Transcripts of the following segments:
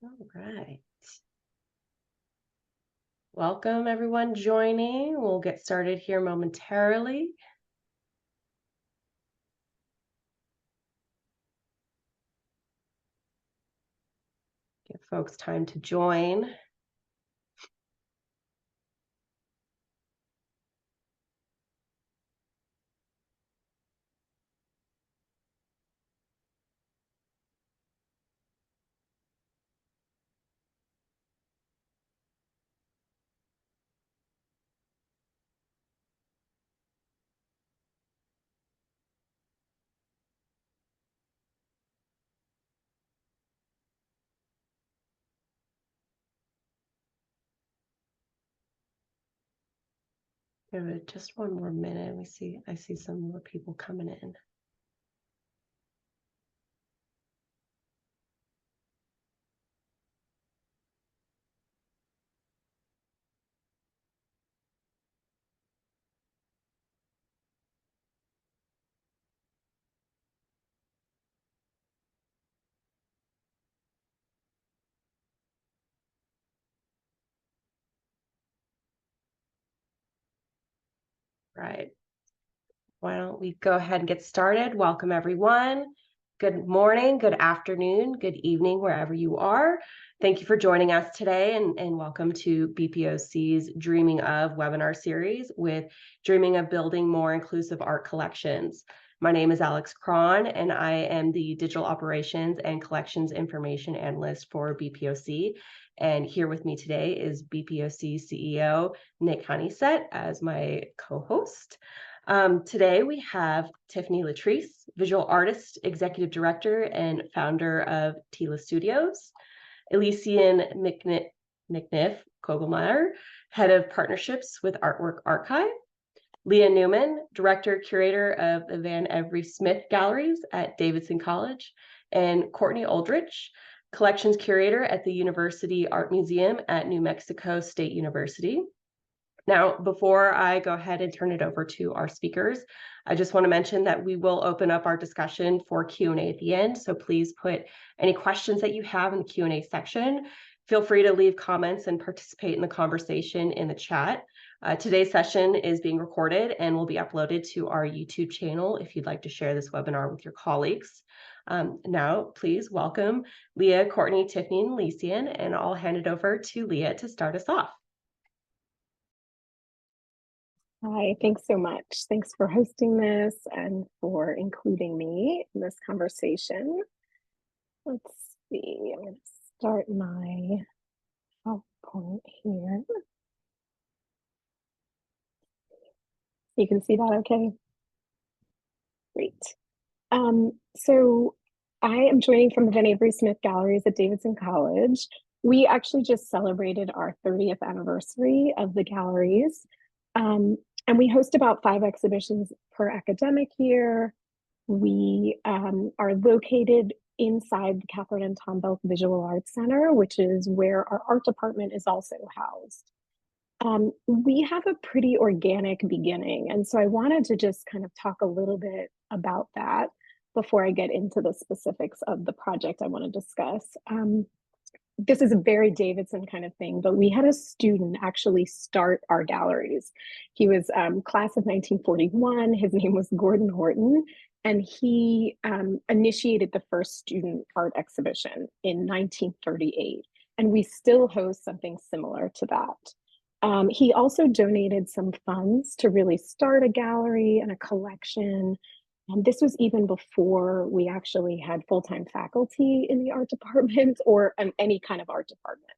All right. Welcome everyone joining. We'll get started here momentarily. Give folks time to join. Give it just one more minute. I see some more people coming in. Right. Why don't we go ahead and get started? Welcome everyone. Good morning, good afternoon, good evening, wherever you are. Thank you for joining us today and welcome to BPOC's Dreaming of webinar series with Dreaming of Building More Inclusive Art Collections. My name is Alex Cron and I am the Digital Operations and Collections Information Analyst for BPOC. And here with me today is BPOC CEO Nick Honeysett as my co-host. Today we have Tiffany Latrice, visual artist, executive director, and founder of TILA Studios, Elysian McNiff Kogelmeyer, head of partnerships with Artwork Archive, Leah Newman, director, curator of the Van Every Smith Galleries at Davidson College, and Courtney Aldrich, collections curator at the University Art Museum at New Mexico State University. Now, before I go ahead and turn it over to our speakers, I just want to mention that we will open up our discussion for Q&A at the end. So please put any questions that you have in the Q&A section. Feel free to leave comments and participate in the conversation in the chat. Today's session is being recorded and will be uploaded to our YouTube channel if you'd like to share this webinar with your colleagues. Now, please welcome Leah, Courtney, Tiffany, and Elysian, and I'll hand it over to Leah to start us off. Hi, thanks so much. Thanks for hosting this and for including me in this conversation. Let's see, I'm going to start my PowerPoint here. You can see that okay? Great. So I am joining from the Van Avery Smith Galleries at Davidson College. We actually just celebrated our 30th anniversary of the galleries. And we host about 5 exhibitions per academic year. We are located inside the Catherine and Tom Belk Visual Arts Center, which is where our art department is also housed. We have a pretty organic beginning, and so I wanted to just kind of talk a little bit about that before I get into the specifics of the project I want to discuss. This is a very Davidson kind of thing, but we had a student actually start our galleries. He was class of 1941. His name was Gordon Horton, and he initiated the first student art exhibition in 1938. And we still host something similar to that. He also donated some funds to really start a gallery and a collection. And this was even before we actually had full-time faculty in the art department or any kind of art department.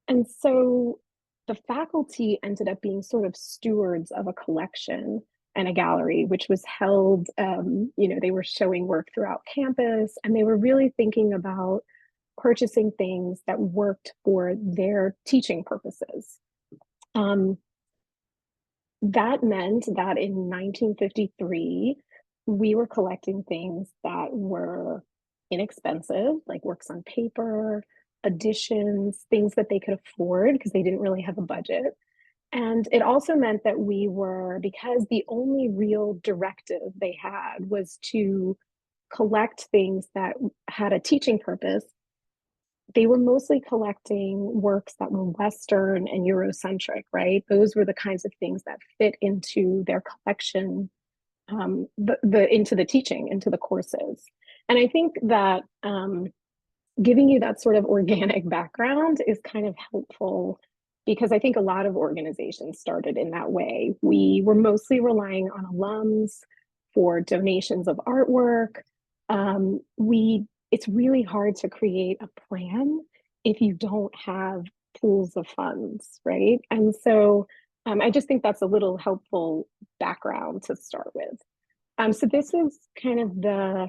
And so the faculty ended up being sort of stewards of a collection and a gallery, which was held, they were showing work throughout campus, and they were really thinking about purchasing things that worked for their teaching purposes. That meant that in 1953, we were collecting things that were inexpensive, like works on paper, editions, things that they could afford because they didn't really have a budget. And it also meant that we were, because the only real directive they had was to collect things that had a teaching purpose, they were mostly collecting works that were Western and Eurocentric, right? Those were the kinds of things that fit into their collection, into the teaching, into the courses. And I think that giving you that sort of organic background is kind of helpful because I think a lot of organizations started in that way. We were mostly relying on alums for donations of artwork. It's really hard to create a plan if you don't have pools of funds, right? And so I just think that's a little helpful background to start with. So this is kind of the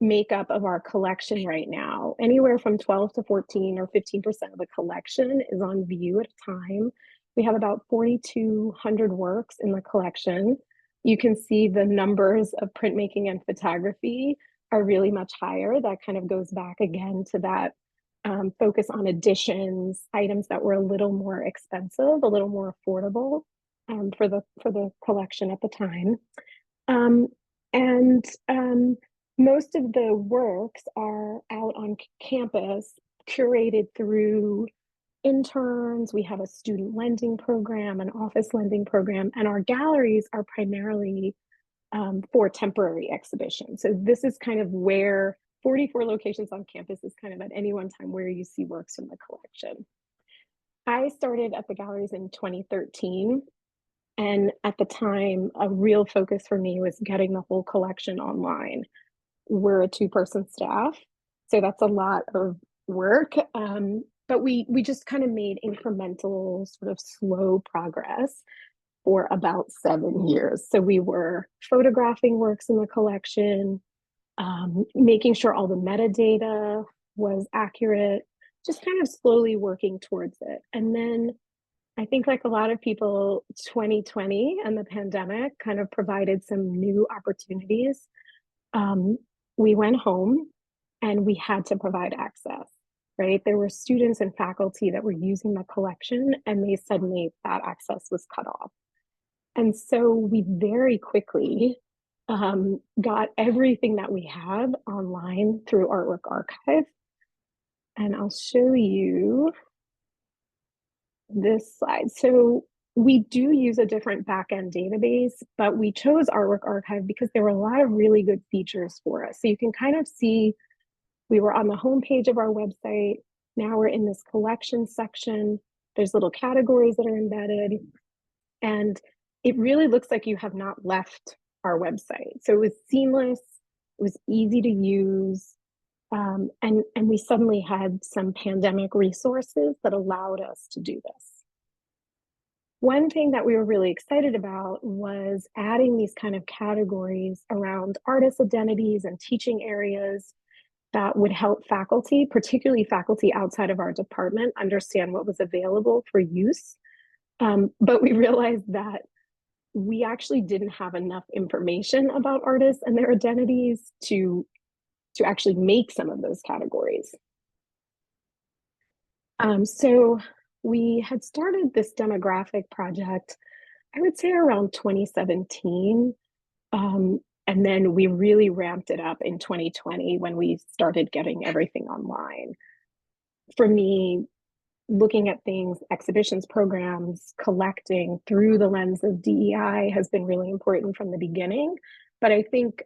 makeup of our collection right now. Anywhere from 12 to 14 or 15% of the collection is on view at a time. We have about 4,200 works in the collection. You can see the numbers of printmaking and photography are really much higher. That kind of goes back again to that focus on editions, items that were a little more expensive, a little more affordable for the collection at the time. And most of the works are out on campus, curated through interns. We have a student lending program, an office lending program, and our galleries are primarily for temporary exhibitions. So this is kind of where 44 locations on campus is kind of at any one time where you see works from the collection. I started at the galleries in 2013. And at the time, a real focus for me was getting the whole collection online. We're a two-person staff, so that's a lot of work. But we just kind of made incremental, sort of slow progress for about 7 years. So we were photographing works in the collection, making sure all the metadata was accurate, just kind of slowly working towards it. And then I think, like a lot of people, 2020 and the pandemic kind of provided some new opportunities. We went home and we had to provide access, right? There were students and faculty that were using the collection and they suddenly, that access was cut off. And so we very quickly got everything that we have online through Artwork Archive. And I'll show you this slide. So we do use a different backend database, but we chose Artwork Archive because there were a lot of really good features for us. So you can kind of see we were on the homepage of our website. Now we're in this collection section. There's little categories that are embedded. And it really looks like you have not left our website. So it was seamless. It was easy to use. And we suddenly had some pandemic resources that allowed us to do this. One thing that we were really excited about was adding these kind of categories around artist identities and teaching areas that would help faculty, particularly faculty outside of our department, understand what was available for use. But we realized that we actually didn't have enough information about artists and their identities to actually make some of those categories. So we had started this demographic project, I would say around 2017. And then we really ramped it up in 2020 when we started getting everything online. For me, looking at things, exhibitions, programs, collecting through the lens of DEI has been really important from the beginning. But I think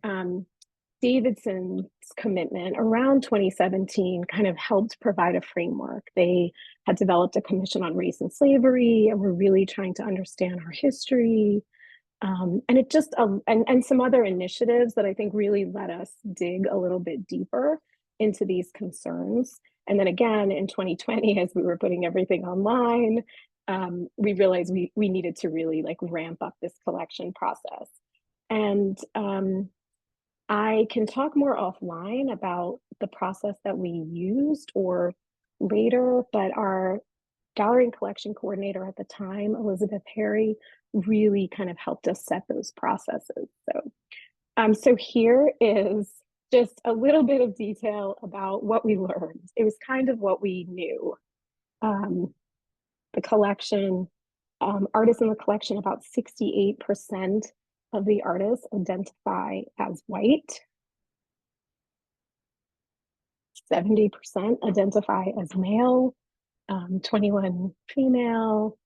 Davidson's commitment around 2017 kind of helped provide a framework. They had developed a commission on race and slavery and were really trying to understand our history. And it just, and some other initiatives that I think really let us dig a little bit deeper into these concerns. And then again, in 2020, as we were putting everything online, we realized we needed to really like ramp up this collection process. And I can talk more offline about the process that we used or later, but our gallery and collection coordinator at the time, Elizabeth Harry, really kind of helped us set those processes. So here is just a little bit of detail about what we learned. It was kind of what we knew. The collection, artists in the collection, about 68% of the artists identify as white. 70% identify as male, 21 female.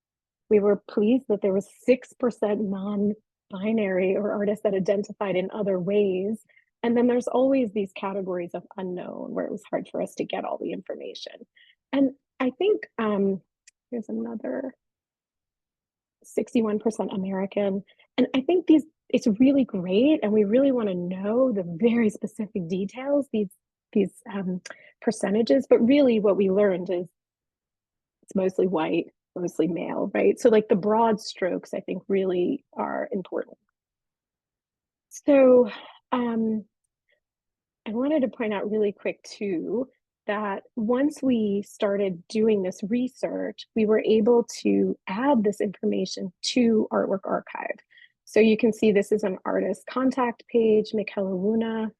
We were pleased that there was 6% non-binary or artists that identified in other ways. And then there's always these categories of unknown where it was hard for us to get all the information. And I think there's another 61% American. And I think it's really great. And we really want to know the very specific details, these percentages. But really what we learned is it's mostly white, mostly male, right? So like the broad strokes, I think really are important. So I wanted to point out really quick too, that once we started doing this research, we were able to add this information to Artwork Archive. So you can see this is an artist contact page, Michela Luna,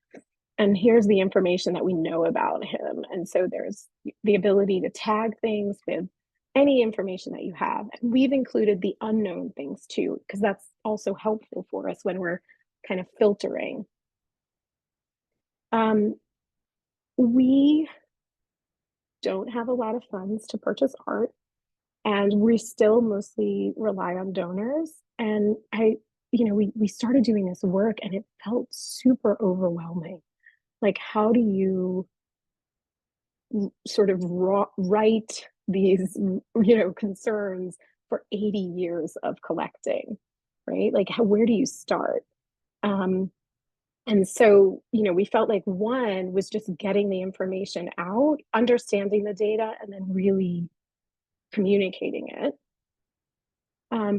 and here's the information that we know about him. And so there's the ability to tag things with any information that you have. And we've included the unknown things too, because that's also helpful for us when we're kind of filtering. We don't have a lot of funds to purchase art, and we still mostly rely on donors. And we started doing this work and it felt super overwhelming. Like, how do you sort of write these, concerns for 80 years of collecting, right? Like, where do you start? And so, we felt like one was just getting the information out, understanding the data, and then really communicating it.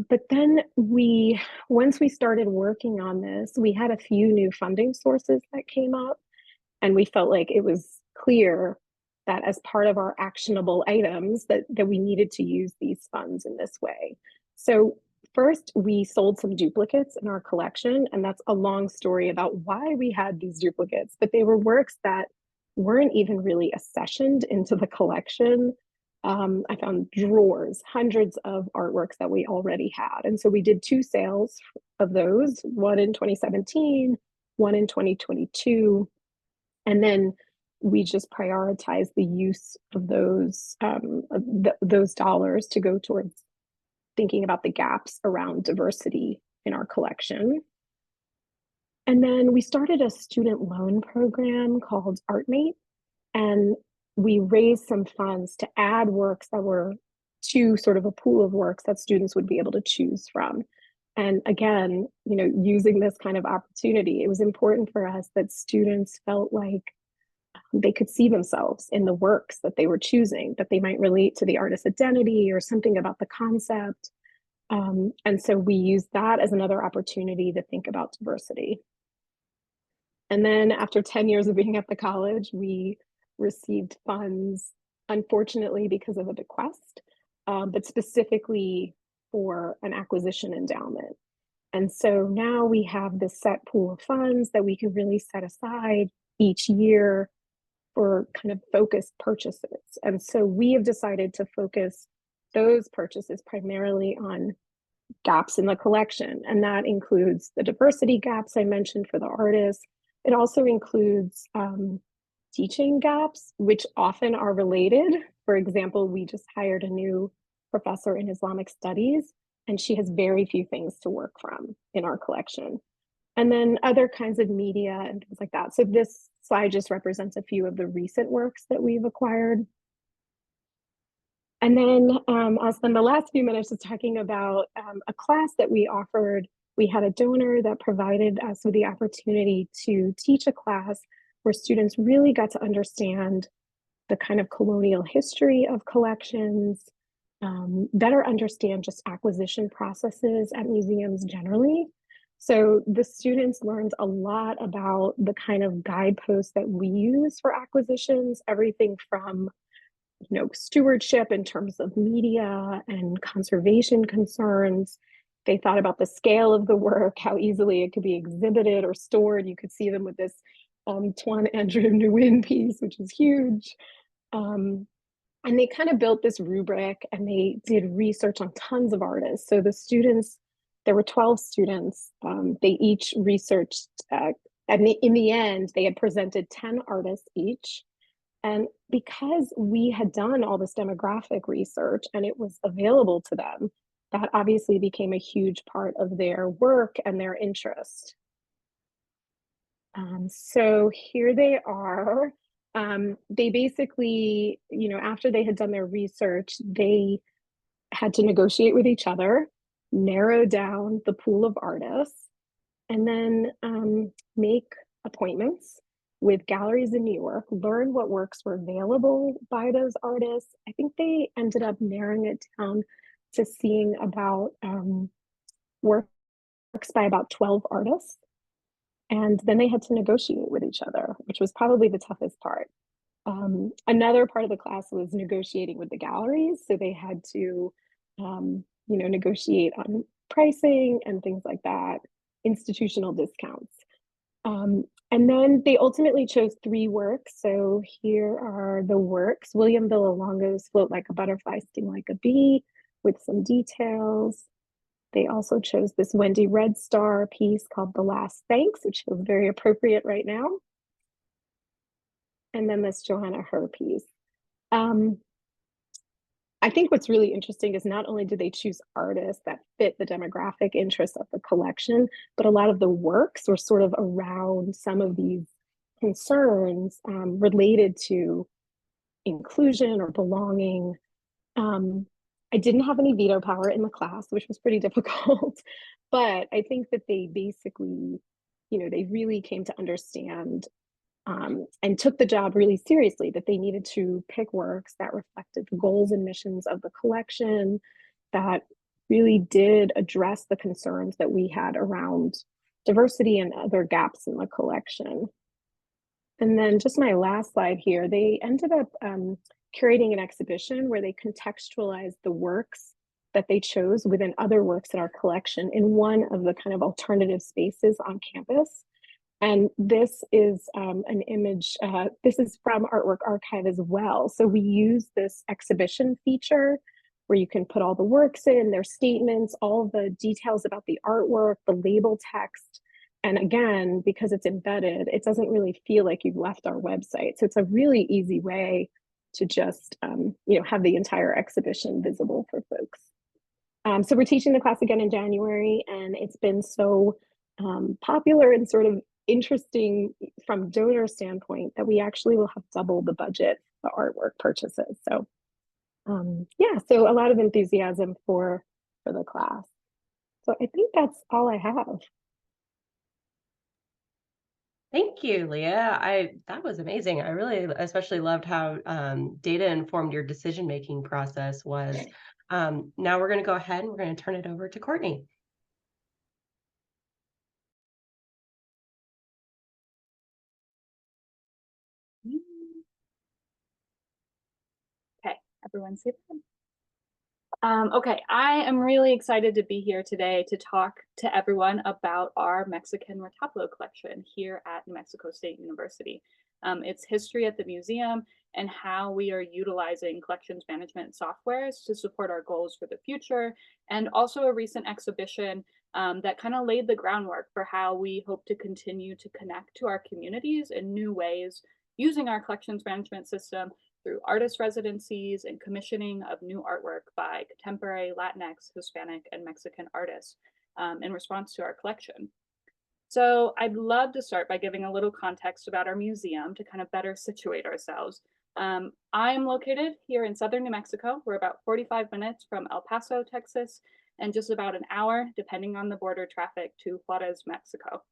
But then once we started working on this, we had a few new funding sources that came up, and we felt like it was clear that as part of our actionable items that we needed to use these funds in this way. So first, we sold some duplicates in our collection, and that's a long story about why we had these duplicates, but they were works that weren't even really accessioned into the collection. I found drawers, hundreds of artworks that we already had. And so we did 2 sales of those, one in 2017, one in 2022. And then we just prioritized the use of those dollars to go towards thinking about the gaps around diversity in our collection. And then we started a student loan program called ArtMate, and we raised some funds to add works that were to sort of a pool of works that students would be able to choose from. And again, using this kind of opportunity, it was important for us that students felt like they could see themselves in the works that they were choosing, that they might relate to the artist's identity or something about the concept. And so we used that as another opportunity to think about diversity. And then after 10 years of being at the college, we received funds, unfortunately, because of a bequest, but specifically for an acquisition endowment. And so now we have this set pool of funds that we can really set aside each year for kind of focused purchases. And so we have decided to focus those purchases primarily on gaps in the collection. And that includes the diversity gaps I mentioned for the artists. It also includes teaching gaps, which often are related. For example, we just hired a new professor in Islamic studies, and she has very few things to work from in our collection. And then other kinds of media and things like that. So this slide just represents a few of the recent works that we've acquired. And then I'll spend the last few minutes just talking about a class that we offered. We had a donor that provided us with the opportunity to teach a class where students really got to understand the kind of colonial history of collections, better understand just acquisition processes at museums generally. So the students learned a lot about the kind of guideposts that we use for acquisitions, everything from stewardship in terms of media and conservation concerns. They thought about the scale of the work, how easily it could be exhibited or stored. You could see them with this Tuan Andrew Nguyen piece, which is huge. And they kind of built this rubric, and they did research on tons of artists. So the students, there were 12 students. They each researched, and in the end, they had presented 10 artists each. And because we had done all this demographic research and it was available to them, that obviously became a huge part of their work and their interest. So here they are. They basically, after they had done their research, they had to negotiate with each other, narrow down the pool of artists, and then make appointments with galleries in New York, learn what works were available by those artists. I think they ended up narrowing it down to seeing about works by about 12 artists. And then they had to negotiate with each other, which was probably the toughest part. Another part of the class was negotiating with the galleries. So they had to, negotiate on pricing and things like that, institutional discounts. And then they ultimately chose 3 works. So here are the works. William Villalongo's Float Like a Butterfly, Sting Like a Bee, with some details. They also chose this Wendy Red Star piece called The Last Thanks, which feels very appropriate right now. And then this Johanna Herr piece. I think what's really interesting is not only did they choose artists that fit the demographic interests of the collection, but a lot of the works were sort of around some of these concerns related to inclusion or belonging. I didn't have any veto power in the class, which was pretty difficult, but I think that they basically, they really came to understand and took the job really seriously, that they needed to pick works that reflected the goals and missions of the collection, that really did address the concerns that we had around diversity and other gaps in the collection. And then just my last slide here, they ended up curating an exhibition where they contextualized the works that they chose within other works in our collection in one of the kind of alternative spaces on campus. And this is an image, this is from Artwork Archive as well. So we use this exhibition feature where you can put all the works in, their statements, all the details about the artwork, the label text. And again, because it's embedded, it doesn't really feel like you've left our website. So it's a really easy way to just have the entire exhibition visible for folks. So we're teaching the class again in January, and it's been so popular and sort of interesting from donor standpoint that we actually will have double the budget for artwork purchases. So yeah, so a lot of enthusiasm for the class. So I think that's all I have. Thank you, Leah. That was amazing. I really especially loved how data informed your decision-making process was. Now we're going to go ahead and we're going to turn it over to Courtney. Okay, everyone see that? Okay, I am really excited to be here today to talk to everyone about our Mexican retablo collection here at New Mexico State University. Its history at the museum and how we are utilizing collections management softwares to support our goals for the future, and also a recent exhibition that kind of laid the groundwork for how we hope to continue to connect to our communities in new ways using our collections management system through artist residencies and commissioning of new artwork by contemporary Latinx, Hispanic, and Mexican artists in response to our collection. So I'd love to start by giving a little context about our museum to kind of better situate ourselves. I'm located here in southern New Mexico. We're about 45 minutes from El Paso, Texas, and just about an hour, depending on the border traffic, to Juarez, Mexico.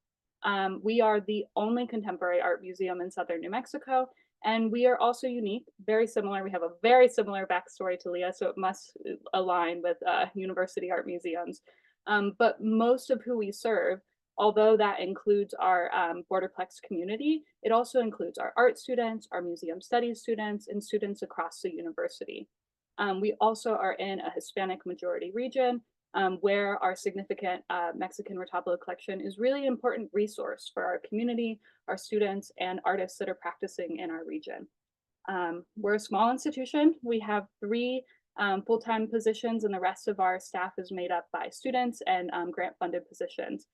We are the only contemporary art museum in southern New Mexico, and we are also unique, very similar. We have a very similar backstory to Leah, so it must align with university art museums. But most of who we serve, although that includes our Borderplex community, it also includes our art students, our museum studies students, and students across the university. We also are in a Hispanic majority region, where our significant Mexican retablo collection is really an important resource for our community, our students, and artists that are practicing in our region. We're a small institution. We have 3 full-time positions, and the rest of our staff is made up by students and grant-funded positions.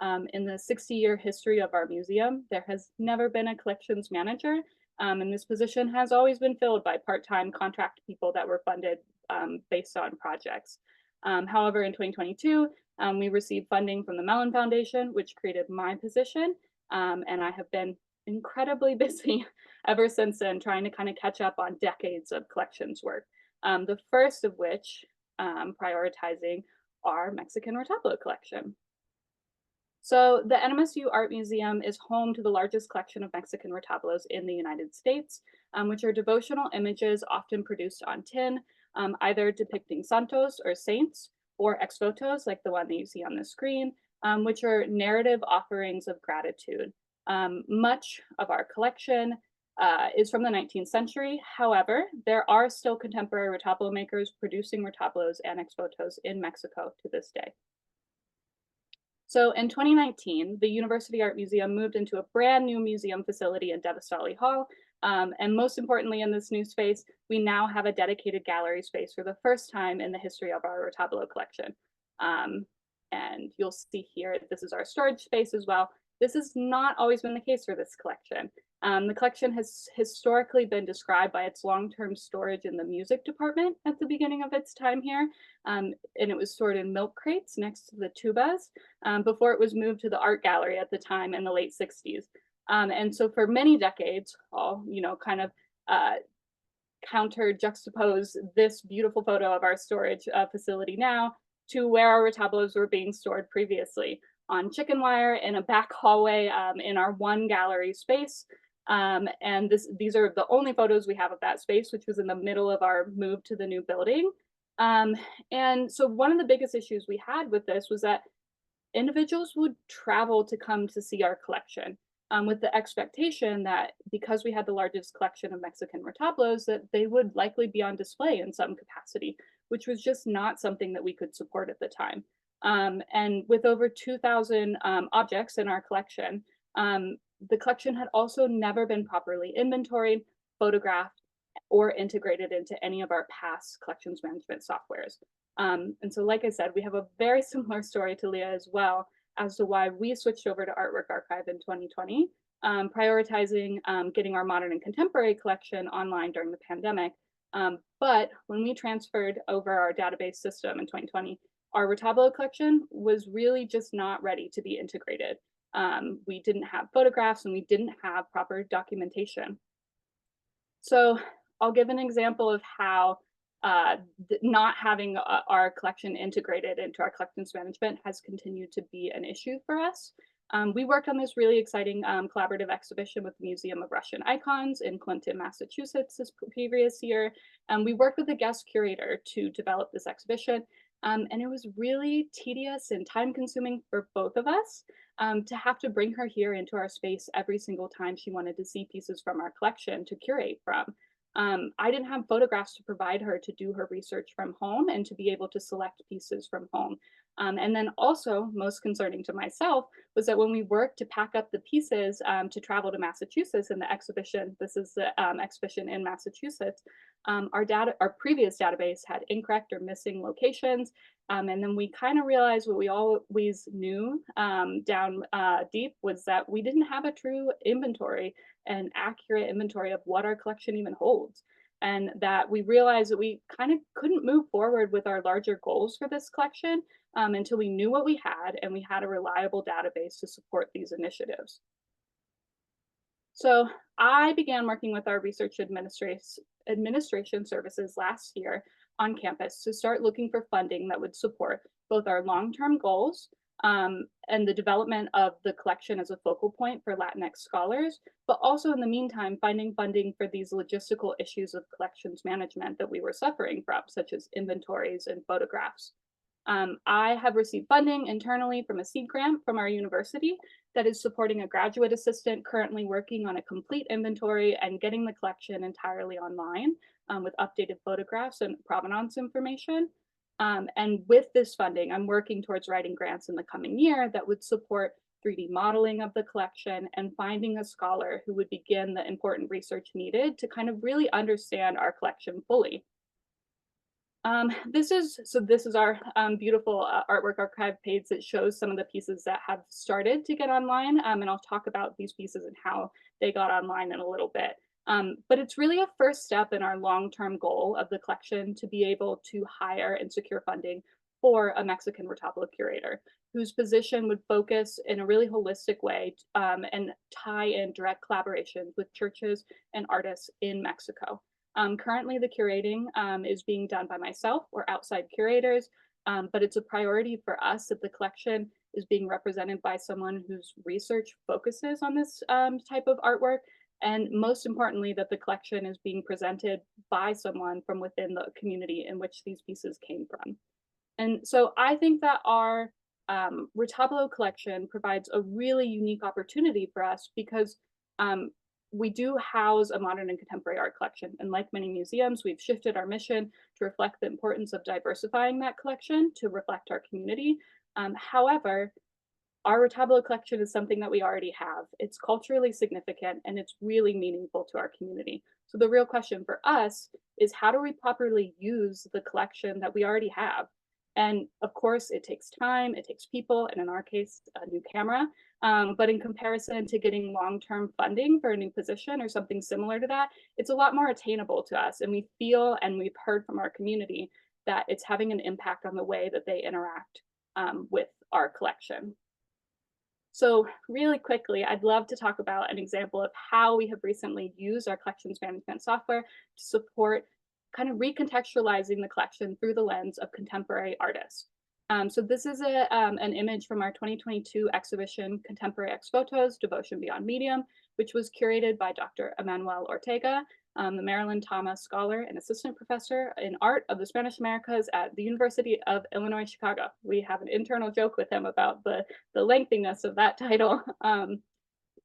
In the 60-year history of our museum, there has never been a collections manager, and this position has always been filled by part-time contract people that were funded based on projects. However, in 2022, we received funding from the Mellon Foundation, which created my position, and I have been incredibly busy ever since then, trying to kind of catch up on decades of collections work. The first of which prioritizing our Mexican retablo collection. So the NMSU Art Museum is home to the largest collection of Mexican retablos in the United States, which are devotional images often produced on tin, either depicting santos or saints, or ex votos like the one that you see on the screen, which are narrative offerings of gratitude. Much of our collection is from the 19th century. However, there are still contemporary retablo makers producing retablos and ex votos in Mexico to this day. So in 2019, the University Art Museum moved into a brand new museum facility in Devis Valley Hall. And most importantly, in this new space, we now have a dedicated gallery space for the first time in the history of our retablo collection. And you'll see here, this is our storage space as well. This has not always been the case for this collection. The collection has historically been described by its long-term storage in the music department at the beginning of its time here. And it was stored in milk crates next to the tubas before it was moved to the art gallery at the time in the late 60s. And so for many decades, I'll, kind of counter juxtapose this beautiful photo of our storage facility now to where our retablos were being stored previously, on chicken wire in a back hallway in our one gallery space. And these are the only photos we have of that space, which was in the middle of our move to the new building. And so one of the biggest issues we had with this was that individuals would travel to come to see our collection with the expectation that because we had the largest collection of Mexican retablos, that they would likely be on display in some capacity, which was just not something that we could support at the time. And with over 2,000 objects in our collection, the collection had also never been properly inventoried, photographed, or integrated into any of our past collections management softwares. And so, like I said, we have a very similar story to Leah as well as to why we switched over to Artwork Archive in 2020, prioritizing getting our modern and contemporary collection online during the pandemic. But when we transferred over our database system in 2020, our retablo collection was really just not ready to be integrated. We didn't have photographs and we didn't have proper documentation. So I'll give an example of how not having our collection integrated into our collections management has continued to be an issue for us. We worked on this really exciting collaborative exhibition with the Museum of Russian Icons in Clinton, Massachusetts this previous year. We worked with a guest curator to develop this exhibition. And it was really tedious and time consuming for both of us to have to bring her here into our space every single time she wanted to see pieces from our collection to curate from. I didn't have photographs to provide her to do her research from home and to be able to select pieces from home. And then also, most concerning to myself, was that when we worked to pack up the pieces to travel to Massachusetts in the exhibition, this is the exhibition in Massachusetts, our previous database had incorrect or missing locations. And then we kind of realized what we always knew down deep was that we didn't have a true inventory, an accurate inventory of what our collection even holds. And that we realized that we kind of couldn't move forward with our larger goals for this collection until we knew what we had and we had a reliable database to support these initiatives. So I began working with our research administration services last year on campus to start looking for funding that would support both our long-term goals and the development of the collection as a focal point for Latinx scholars, but also in the meantime, finding funding for these logistical issues of collections management that we were suffering from, such as inventories and photographs. I have received funding internally from a seed grant from our university that is supporting a graduate assistant currently working on a complete inventory and getting the collection entirely online with updated photographs and provenance information. And with this funding, I'm working towards writing grants in the coming year that would support 3D modeling of the collection and finding a scholar who would begin the important research needed to kind of really understand our collection fully. This is our beautiful artwork archive page that shows some of the pieces that have started to get online, and I'll talk about these pieces and how they got online in a little bit. But it's really a first step in our long-term goal of the collection to be able to hire and secure funding for a Mexican retablo curator whose position would focus in a really holistic way and tie in direct collaborations with churches and artists in Mexico. Currently, the curating is being done by myself or outside curators, but it's a priority for us that the collection is being represented by someone whose research focuses on this type of artwork, and most importantly, that the collection is being presented by someone from within the community in which these pieces came from. And so I think that our retablo collection provides a really unique opportunity for us because we do house a modern and contemporary art collection. And like many museums, we've shifted our mission to reflect the importance of diversifying that collection to reflect our community. However, our retablo collection is something that we already have. It's culturally significant and it's really meaningful to our community. So the real question for us is how do we properly use the collection that we already have? And of course, it takes time, it takes people, and in our case, a new camera. But in comparison to getting long-term funding for a new position or something similar to that, it's a lot more attainable to us. And we feel, and we've heard from our community, that it's having an impact on the way that they interact with our collection. So really quickly, I'd love to talk about an example of how we have recently used our collections management software to support kind of recontextualizing the collection through the lens of contemporary artists. So this is an image from our 2022 exhibition, Contemporary Ex Photos, Devotion Beyond Medium, which was curated by Dr. Emanuel Ortega, the Marilyn Thomas Scholar and Assistant Professor in Art of the Spanish Americas at the University of Illinois, Chicago. We have an internal joke with him about the lengthiness of that title.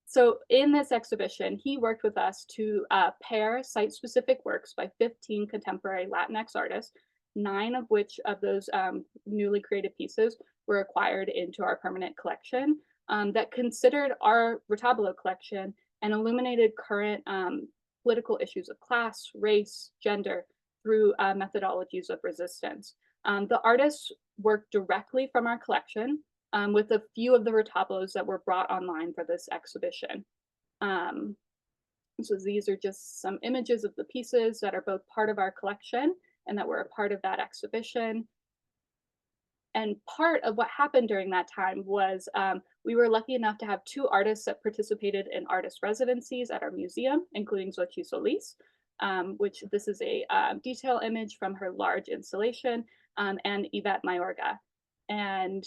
So in this exhibition, he worked with us to pair site-specific works by 15 contemporary Latinx artists, 9 of which of those newly created pieces were acquired into our permanent collection that considered our retablo collection and illuminated current political issues of class, race, gender through methodologies of resistance. The artists worked directly from our collection, with a few of the retablos that were brought online for this exhibition. So these are just some images of the pieces that are both part of our collection and that were a part of that exhibition. And part of what happened during that time was we were lucky enough to have 2 artists that participated in artist residencies at our museum, including Xochitl Solis, which this is a detail image from her large installation, and Yvette Mayorga. And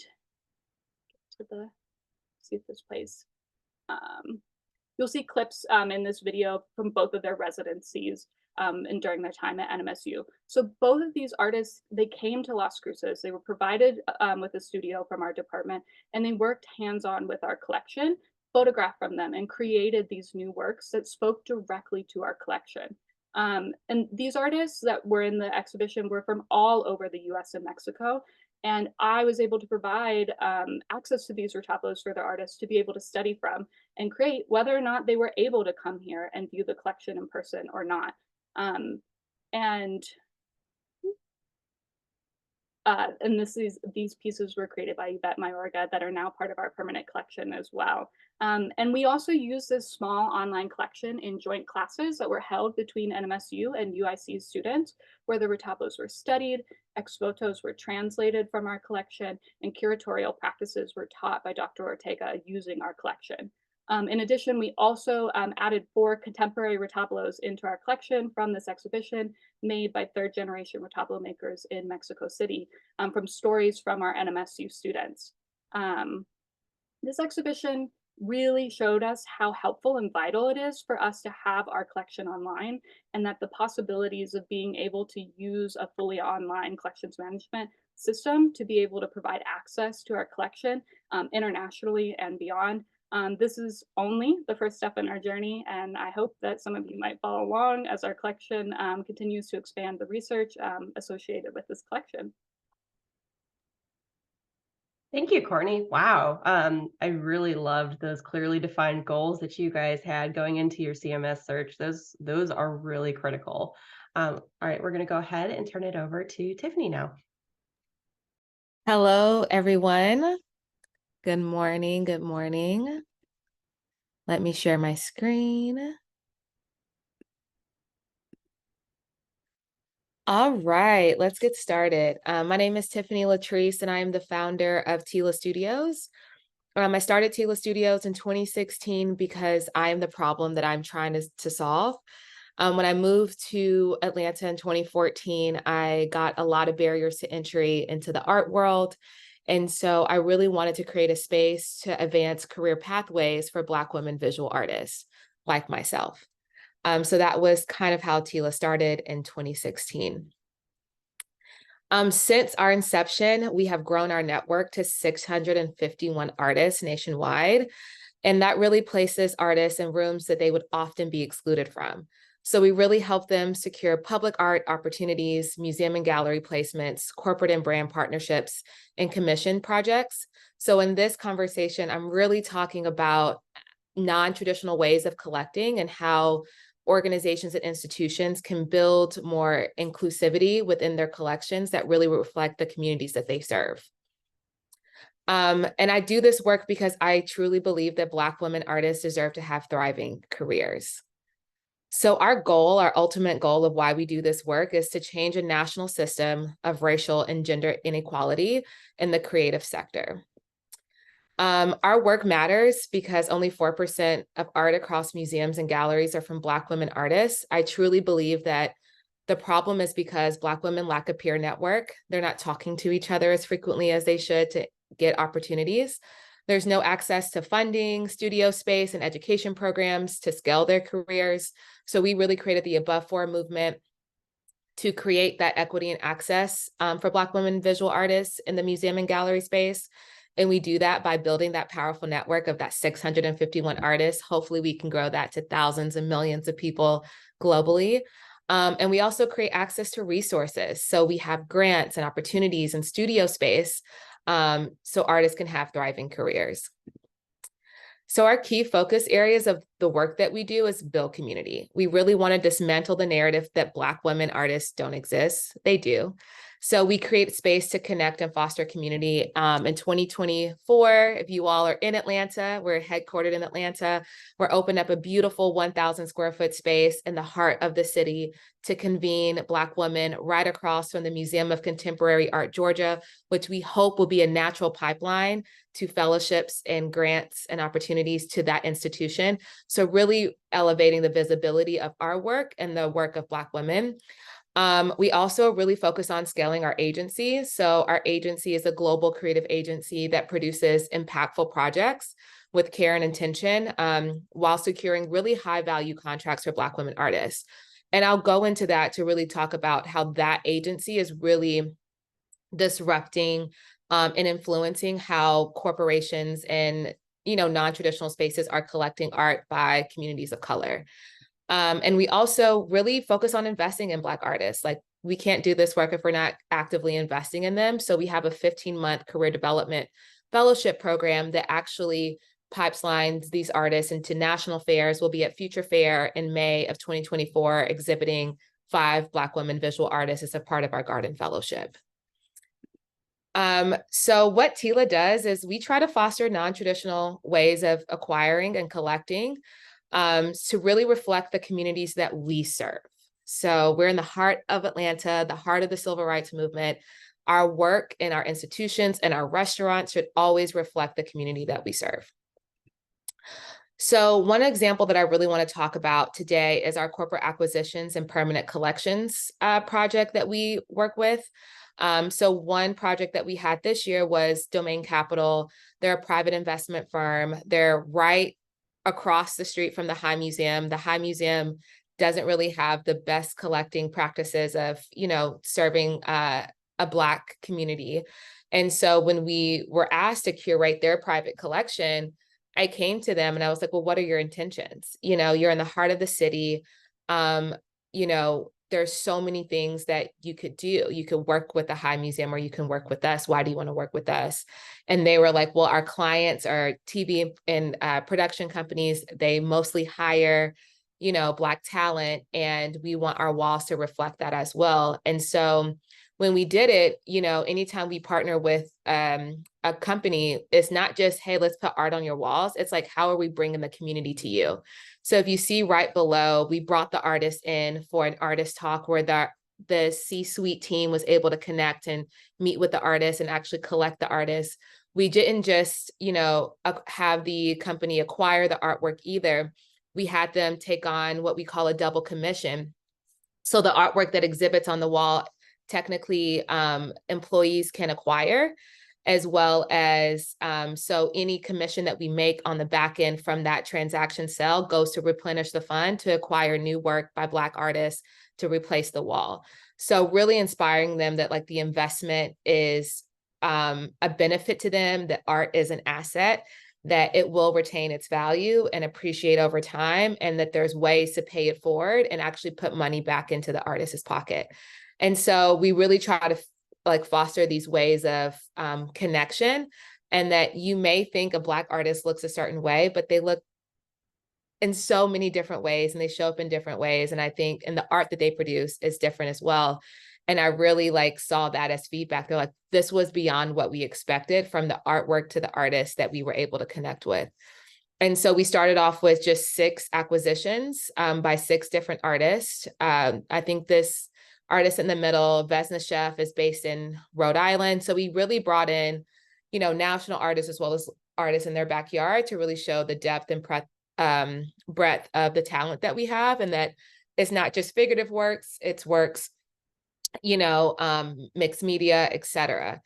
see if this plays. You'll see clips in this video from both of their residencies and during their time at NMSU. So both of these artists, they came to Los Cruces. They were provided with a studio from our department, and they worked hands-on with our collection, photographed from them, and created these new works that spoke directly to our collection. And these artists that were in the exhibition were from all over the US and Mexico. And I was able to provide access to these retablos for the artists to be able to study from and create, whether or not they were able to come here and view the collection in person or not. And these pieces were created by Yvette Mayorga that are now part of our permanent collection as well. And we also use this small online collection in joint classes that were held between NMSU and UIC students, where the retablos were studied, ex votos were translated from our collection, and curatorial practices were taught by Dr. Ortega using our collection. In addition, we also added 4 contemporary retablos into our collection from this exhibition made by 3rd-generation retablo makers in Mexico City from stories from our NMSU students. This exhibition really showed us how helpful and vital it is for us to have our collection online, and that the possibilities of being able to use a fully online collections management system to be able to provide access to our collection internationally and beyond. This is only the first step in our journey, and I hope that some of you might follow along as our collection continues to expand the research associated with this collection. Thank you, Courtney. Wow. I really loved those clearly defined goals that you guys had going into your CMS search. Those are really critical. All right, we're going to go ahead and turn it over to Tiffany now. Hello, everyone. Good morning. Good morning. Let me share my screen. All right, let's get started. My name is Tiffany Latrice, and I am the founder of TILA Studios. I started TILA Studios in 2016 because I am the problem that I'm trying to solve. When I moved to Atlanta in 2014, I got a lot of barriers to entry into the art world. And so I really wanted to create a space to advance career pathways for Black women visual artists like myself. So that was kind of how TILA started in 2016. Since our inception, we have grown our network to 651 artists nationwide. And that really places artists in rooms that they would often be excluded from. So we really help them secure public art opportunities, museum and gallery placements, corporate and brand partnerships, and commission projects. So in this conversation, I'm really talking about non-traditional ways of collecting and how organizations and institutions can build more inclusivity within their collections that really reflect the communities that they serve. And I do this work because I truly believe that Black women artists deserve to have thriving careers. So our goal, our ultimate goal of why we do this work is to change a national system of racial and gender inequality in the creative sector. Our work matters because only 4% of art across museums and galleries are from Black women artists. I truly believe that the problem is because Black women lack a peer network. They're not talking to each other as frequently as they should to get opportunities. There's no access to funding, studio space, and education programs to scale their careers. So we really created the Above For movement to create that equity and access for Black women visual artists in the museum and gallery space. And we do that by building that powerful network of that 651 artists. Hopefully we can grow that to thousands and millions of people globally. And we also create access to resources. So we have grants and opportunities and studio space so artists can have thriving careers. So our key focus areas of the work that we do is build community. We really want to dismantle the narrative that Black women artists don't exist. They do. So we create space to connect and foster community. In 2024, if you all are in Atlanta, we're headquartered in Atlanta, we're opening up a beautiful 1,000 square foot space in the heart of the city to convene Black women right across from the Museum of Contemporary Art, Georgia, which we hope will be a natural pipeline to fellowships and grants and opportunities to that institution. So really elevating the visibility of our work and the work of Black women. We also really focus on scaling our agency. So our agency is a global creative agency that produces impactful projects with care and intention while securing really high value contracts for Black women artists. And I'll go into that to really talk about how that agency is really disrupting and influencing how corporations and non-traditional spaces are collecting art by communities of color. And we also really focus on investing in Black artists. Like, we can't do this work if we're not actively investing in them. So we have a 15-month career development fellowship program that actually pipelines these artists into national fairs. We'll be at Future Fair in May of 2024, exhibiting 5 Black women visual artists as a part of our Garden Fellowship. So what TILA does is we try to foster non-traditional ways of acquiring and collecting to really reflect the communities that we serve. So we're in the heart of Atlanta, the heart of the civil rights movement. Our work in our institutions and our restaurants should always reflect the community that we serve. So one example that I really want to talk about today is our corporate acquisitions and permanent collections project that we work with. So one project that we had this year was Domain Capital. They're a private investment firm. They're right across the street from the High Museum. The High Museum doesn't really have the best collecting practices of, serving a Black community. And so when we were asked to curate their private collection, I came to them and I was like, well, what are your intentions? You're in the heart of the city. There there's so many things that you could do. You could work with the High Museum or you can work with us. Why do you want to work with us? And they were like, well, our clients are TV and production companies. They mostly hire, you know, Black talent, and we want our walls to reflect that as well. And so when we did it, you know, anytime we partner with a company, it's not just, hey, let's put art on your walls. It's like, how are we bringing the community to you? So if you see right below, we brought the artist in for an artist talk where the C-suite team was able to connect and meet with the artist and actually collect the artist. We didn't just, you know, have the company acquire the artwork either. We had them take on what we call a double commission. So the artwork that exhibits on the wall, technically employees can acquire, as well as so any commission that we make on the back end from that transaction sale goes to replenish the fund to acquire new work by Black artists to replace the wall. So really inspiring them that like the investment is a benefit to them, that art is an asset, that it will retain its value and appreciate over time, and that there's ways to pay it forward and actually put money back into the artist's pocket. And so we really try to like foster these ways of connection, and that you may think a Black artist looks a certain way, but they look in so many different ways and they show up in different ways. And I think in the art that they produce is different as well. And I really like saw that as feedback. They're like, this was beyond what we expected from the artwork to the artists that we were able to connect with. And so we started off with just 6 acquisitions by 6 different artists. I think this artist in the middle, Vesna Chef, is based in Rhode Island. So we really brought in, you know, national artists as well as artists in their backyard to really show the depth and breadth of the talent that we have, and that it's not just figurative works, it's works, you know, mixed media, etc.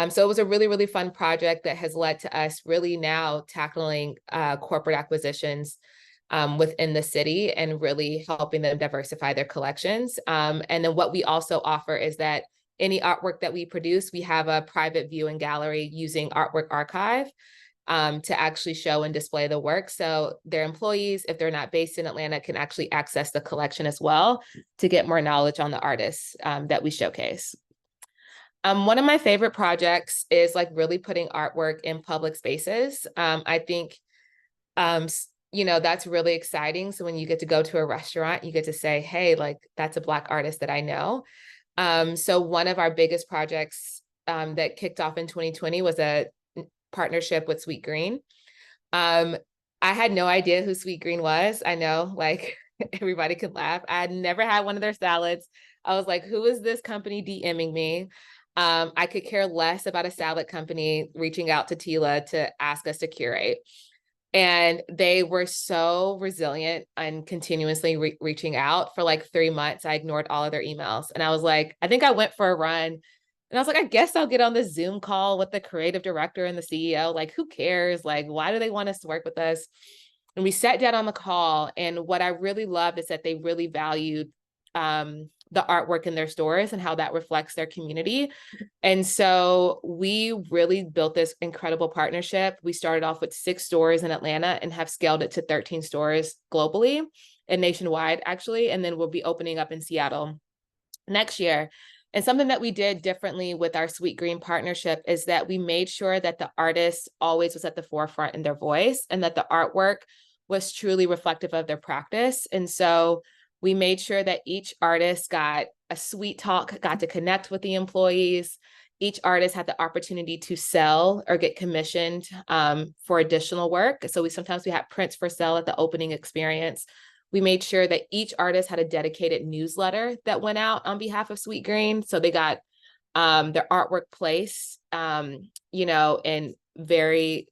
So it was a really, really fun project that has led to us really now tackling corporate acquisitions within the city and really helping them diversify their collections. And then what we also offer is that any artwork that we produce, we have a private view and gallery using Artwork Archive to actually show and display the work. So their employees, if they're not based in Atlanta, can actually access the collection as well to get more knowledge on the artists that we showcase. One of my favorite projects is like really putting artwork in public spaces. I think, you know, that's really exciting. So when you get to go to a restaurant, you get to say, hey, like that's a Black artist that I know. So one of our biggest projects that kicked off in 2020 was a partnership with Sweet Green. I had no idea who Sweet Green was. I know, like everybody could laugh. I had never had one of their salads. I was like, who is this company DMing me? I could care less about a salad company reaching out to TILA to ask us to curate. And they were so resilient and continuously reaching out for like 3 months. I ignored all of their emails. And I was like, I think I went for a run. And I was like, I guess I'll get on this Zoom call with the creative director and the CEO. Like, who cares? Like, why do they want us to work with us? And we sat down on the call. And what I really loved is that they really valued the artwork in their stores and how that reflects their community. And so we really built this incredible partnership. We started off with 6 stores in Atlanta and have scaled it to 13 stores globally and nationwide, actually. And then we'll be opening up in Seattle next year. And something that we did differently with our Sweet Green partnership is that we made sure that the artist always was at the forefront in their voice and that the artwork was truly reflective of their practice. And so we made sure that each artist got a sweet talk, got to connect with the employees. Each artist had the opportunity to sell or get commissioned for additional work. So sometimes we had prints for sale at the opening experience. We made sure that each artist had a dedicated newsletter that went out on behalf of Sweet Green. So they got their artwork placed, you know, in very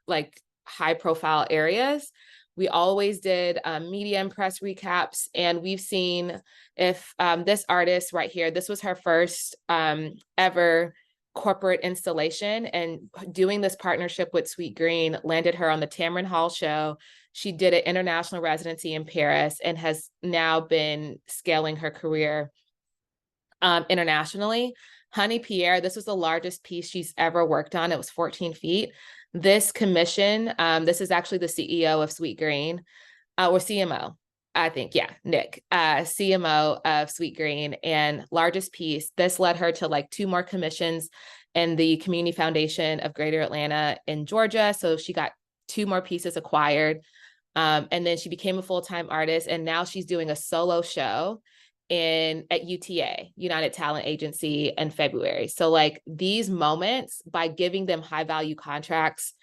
like high profile areas. We always did media and press recaps. And we've seen if this artist right here, this was her first ever corporate installation, and doing this partnership with Sweet Green landed her on the Tamron Hall show. She did an international residency in Paris and has now been scaling her career internationally. Honey Pierre, this was the largest piece she's ever worked on. It was 14 feet. This commission, this is actually the CEO of Sweet Green, or CMO. I think, yeah, Nick, CMO of Sweet Green, and largest piece. This led her to like 2 more commissions in the Community Foundation of Greater Atlanta in Georgia. So she got 2 more pieces acquired. And then she became a full-time artist, and now she's doing a solo show at UTA, United Talent Agency, in February. So like these moments, by giving them high value contracts,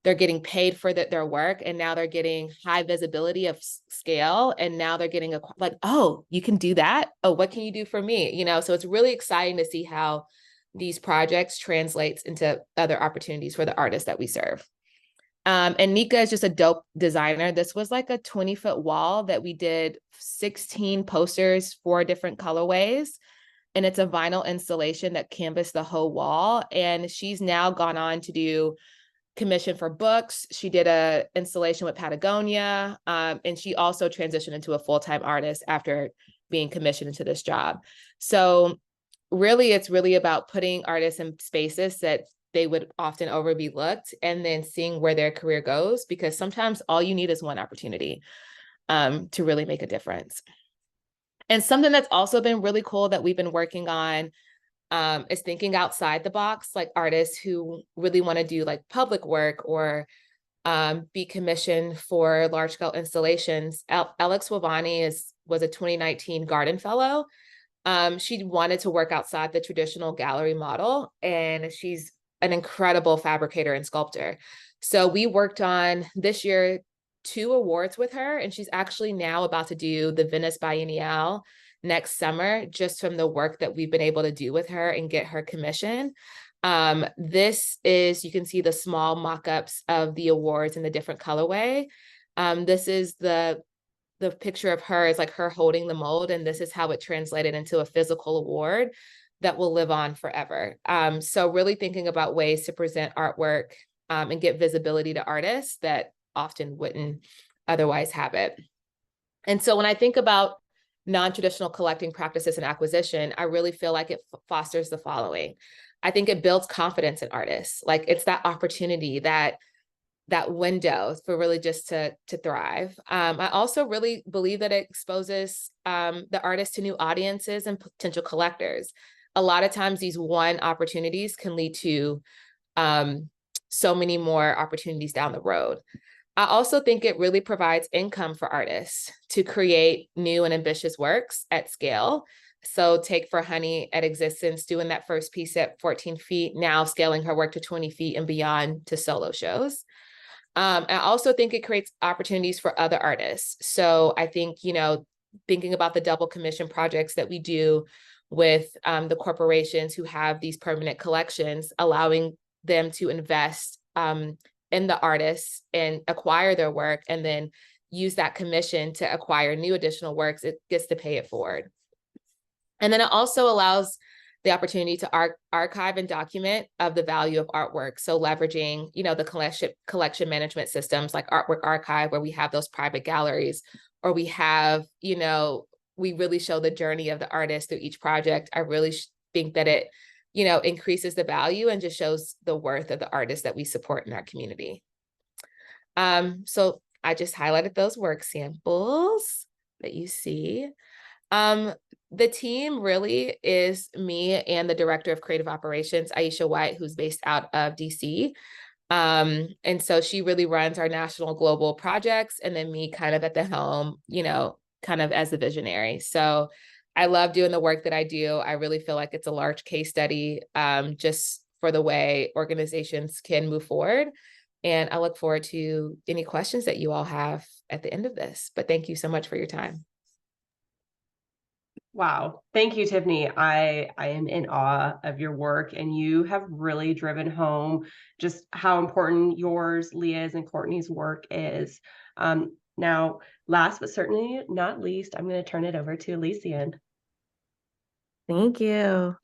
they're getting paid for their work, and now they're getting high visibility of scale, and now they're getting like, oh, you can do that? Oh, what can you do for me? You know, so it's really exciting to see how these projects translates into other opportunities for the artists that we serve. And Nika is just a dope designer. This was like a 20-foot wall that we did 16 posters, 4 different colorways. And it's a vinyl installation that canvassed the whole wall. And she's now gone on to do commission for books. She did a installation with Patagonia. And she also transitioned into a full-time artist after being commissioned into this job. So really, it's really about putting artists in spaces that they would often be looked, and then seeing where their career goes, because sometimes all you need is one opportunity to really make a difference. And something that's also been really cool that we've been working on is thinking outside the box, like artists who really want to do like public work or be commissioned for large scale installations. Alex Wavani was a 2019 Garden Fellow. She wanted to work outside the traditional gallery model, and she's an incredible fabricator and sculptor. So we worked on this year 2 awards with her, and she's actually now about to do the Venice Biennial next summer, just from the work that we've been able to do with her and get her commission. This is, you can see the small mock-ups of the awards in the different colorway. This is the picture of her is like her holding the mold, and this is how it translated into a physical award that will live on forever. So really thinking about ways to present artwork and get visibility to artists that often wouldn't otherwise have it. And so when I think about non-traditional collecting practices and acquisition, I really feel like it fosters the following. I think it builds confidence in artists. Like it's that opportunity, that window for really just to thrive. I also really believe that it exposes the artist to new audiences and potential collectors. A lot of times these one opportunities can lead to so many more opportunities down the road. I also think it really provides income for artists to create new and ambitious works at scale. So take For Honey at Existence, doing that first piece at 14 feet, now scaling her work to 20 feet and beyond to solo shows. I also think it creates opportunities for other artists. So I think, you know, thinking about the double commission projects that we do with the corporations who have these permanent collections, allowing them to invest in the artists and acquire their work, and then use that commission to acquire new additional works, it gets to pay it forward. And then it also allows the opportunity to archive and document of the value of artwork. So leveraging, you know, the collection management systems like Artwork Archive, where we have those private galleries, or we have, you know, we really show the journey of the artist through each project. I really think that it, you know, increases the value and just shows the worth of the artists that we support in our community. So I just highlighted those work samples that you see. The team really is me and the director of creative operations, Aisha White, who's based out of DC. And so she really runs our national global projects, and then me kind of at the helm, you know, kind of as the visionary. So I love doing the work that I do. I really feel like it's a large case study just for the way organizations can move forward. And I look forward to any questions that you all have at the end of this. But thank you so much for your time. Wow. Thank you, Tiffany. I am in awe of your work, and you have really driven home just how important yours, Leah's, and Courtney's work is. Now, last but certainly not least, I'm going to turn it over to Elysian. Thank you.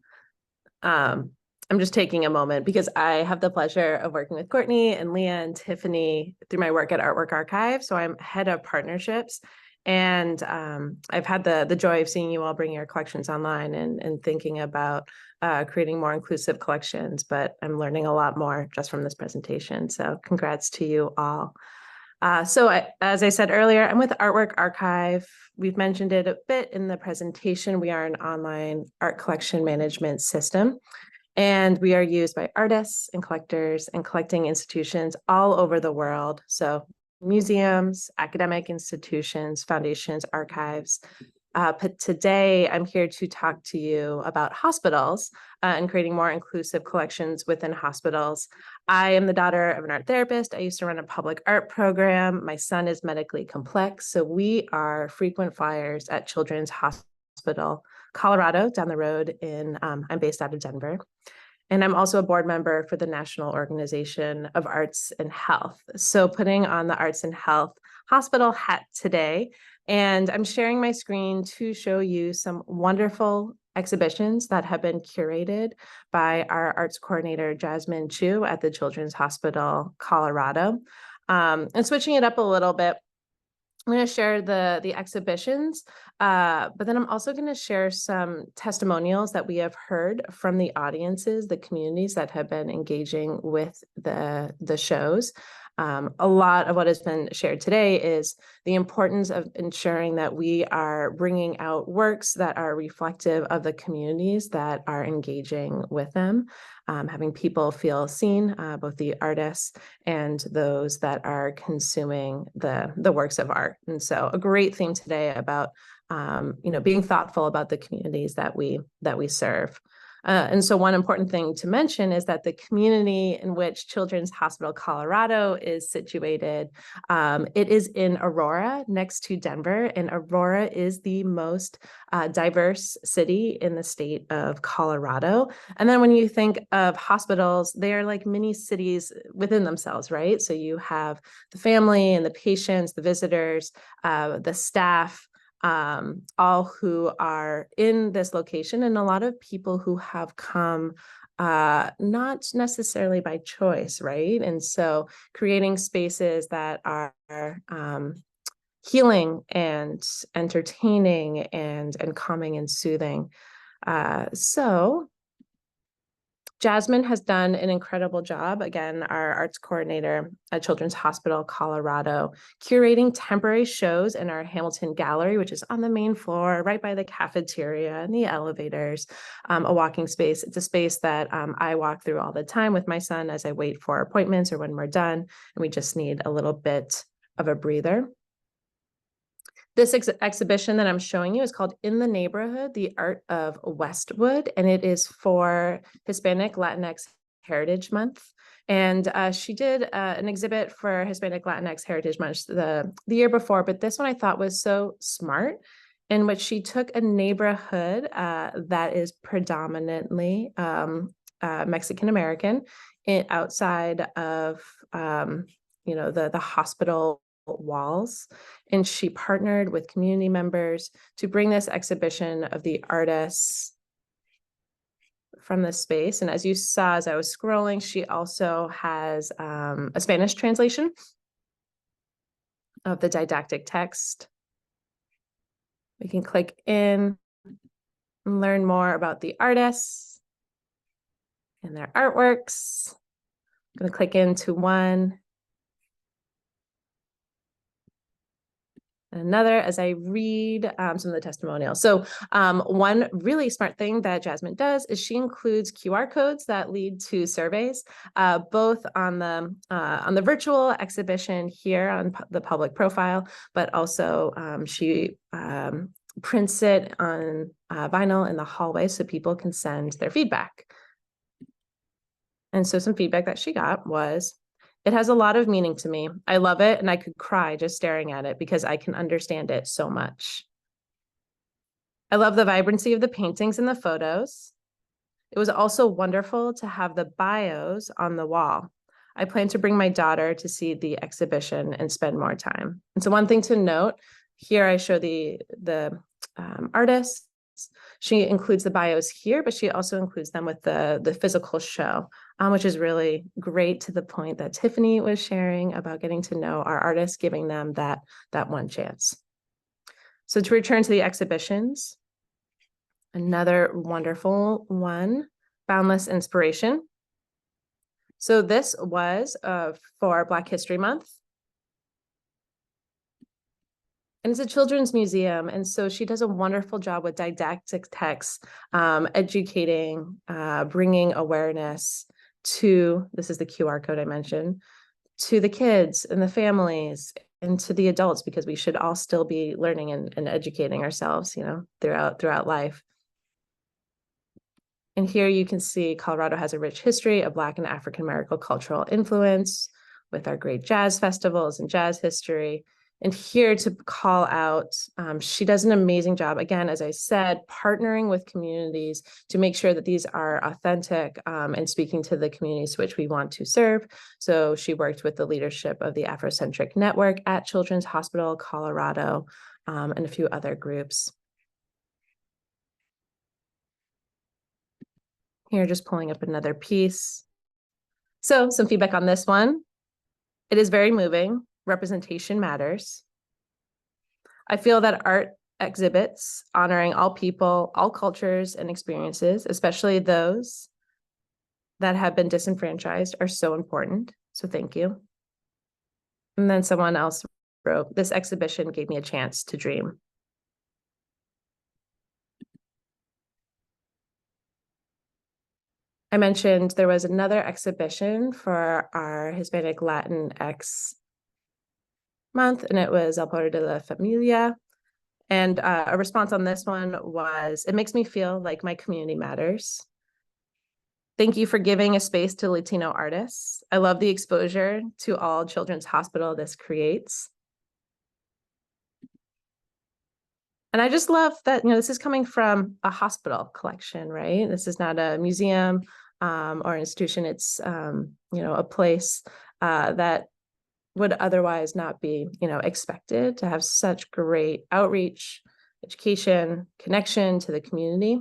I'm just taking a moment because I have the pleasure of working with Courtney and Leah and Tiffany through my work at Artwork Archive. So I'm head of partnerships. And I've had the joy of seeing you all bring your collections online and thinking about creating more inclusive collections, but I'm learning a lot more just from this presentation. So congrats to you all. As I said earlier, I'm with Artwork Archive. We've mentioned it a bit in the presentation. We are an online art collection management system, and we are used by artists and collectors and collecting institutions all over the world. So museums, academic institutions, foundations, archives. But today I'm here to talk to you about hospitals and creating more inclusive collections within hospitals. I am the daughter of an art therapist. I used to run a public art program. My son is medically complex. So we are frequent flyers at Children's Hospital, Colorado, down the road I'm based out of Denver. And I'm also a board member for the National Organization of Arts and Health. So putting on the Arts and Health Hospital hat today, and I'm sharing my screen to show you some wonderful exhibitions that have been curated by our arts coordinator, Jasmine Chu at the Children's Hospital, Colorado. And switching it up a little bit, I'm going to share the exhibitions, but then I'm also going to share some testimonials that we have heard from the audiences, the communities that have been engaging with the shows. A lot of what has been shared today is the importance of ensuring that we are bringing out works that are reflective of the communities that are engaging with them, having people feel seen, both the artists and those that are consuming the works of art. And so a great theme today about being thoughtful about the communities that we serve. And so one important thing to mention is that the community in which Children's Hospital Colorado is situated, it is in Aurora, next to Denver, and Aurora is the most diverse city in the state of Colorado. And then when you think of hospitals, they are like mini cities within themselves, right? So you have the family and the patients, the visitors, the staff, all who are in this location, and a lot of people who have come not necessarily by choice, right? And so creating spaces that are healing and entertaining and calming and soothing. So Jasmine has done an incredible job, again, our arts coordinator at Children's Hospital, Colorado, curating temporary shows in our Hamilton Gallery, which is on the main floor, right by the cafeteria and the elevators, a walking space. It's a space that I walk through all the time with my son as I wait for appointments or when we're done, and we just need a little bit of a breather. This exhibition that I'm showing you is called In the Neighborhood, The Art of Westwood, and it is for Hispanic Latinx Heritage Month. And she did an exhibit for Hispanic Latinx Heritage Month the year before, but this one I thought was so smart, in which she took a neighborhood that is predominantly Mexican American outside of the hospital walls, and she partnered with community members to bring this exhibition of the artists from this space. And as you saw as I was scrolling, she also has a Spanish translation of the didactic text. We can click in and learn more about the artists and their artworks. I'm going to click into one. Another as I read some of the testimonials. So one really smart thing that Jasmine does is she includes QR codes that lead to surveys, both on the virtual exhibition here on the public profile, but also she prints it on vinyl in the hallway so people can send their feedback. And so some feedback that she got was, "It has a lot of meaning to me. I love it, and I could cry just staring at it because I can understand it so much. I love the vibrancy of the paintings and the photos. It was also wonderful to have the bios on the wall. I plan to bring my daughter to see the exhibition and spend more time." And so one thing to note, here I show the artists. She includes the bios here, but she also includes them with the physical show, which is really great, to the point that Tiffany was sharing about getting to know our artists, giving them that one chance. So to return to the exhibitions, another wonderful one, Boundless Inspiration. So this was for Black History Month. And it's a children's museum. And so she does a wonderful job with didactic texts, educating, bringing awareness to, this is the QR code I mentioned, to the kids and the families and to the adults, because we should all still be learning and educating ourselves, throughout life. And here you can see Colorado has a rich history of Black and African American cultural influence with our great jazz festivals and jazz history. And here to call out, she does an amazing job, again, as I said, partnering with communities to make sure that these are authentic and speaking to the communities which we want to serve. So she worked with the leadership of the Afrocentric Network at Children's Hospital Colorado and a few other groups. Here, just pulling up another piece. So some feedback on this one. It is very moving. Representation matters. I feel that art exhibits honoring all people, all cultures and experiences, especially those that have been disenfranchised, are so important. So thank you. And then someone else wrote, this exhibition gave me a chance to dream. I mentioned there was another exhibition for our Hispanic Latinx month, and it was El Poder de la Familia. And a response on this one was, it makes me feel like my community matters. Thank you for giving a space to Latino artists. I love the exposure to all Children's Hospital this creates. And I just love that, this is coming from a hospital collection, right? This is not a museum or institution. It's, a place that would otherwise not be, expected to have such great outreach, education, connection to the community.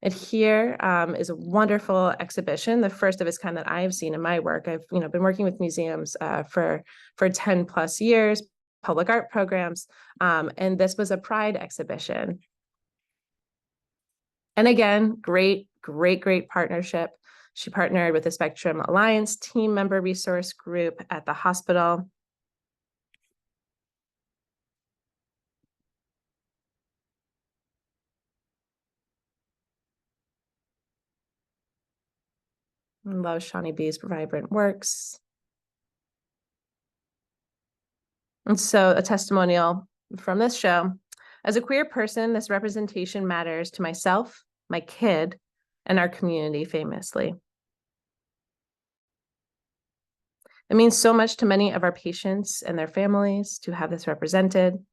And here is a wonderful exhibition, the first of its kind that I have seen in my work. I've, been working with museums for 10 plus years, public art programs, and this was a Pride exhibition. And again, great partnership. She partnered with the Spectrum Alliance team member resource group at the hospital. Love Shawnee B's vibrant works. And so a testimonial from this show. As a queer person, this representation matters to myself, my kid, and our community famously. It means so much to many of our patients and their families to have this represented.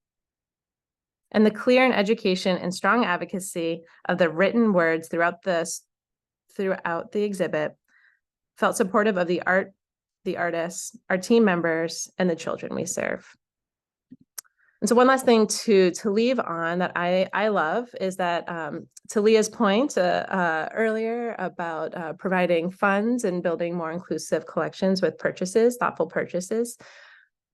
And the clear and education and strong advocacy of the written words throughout the exhibit felt supportive of the art, the artists, our team members, and the children we serve. And so one last thing to leave on that I love is that to Leah's point earlier about providing funds and building more inclusive collections with purchases, thoughtful purchases.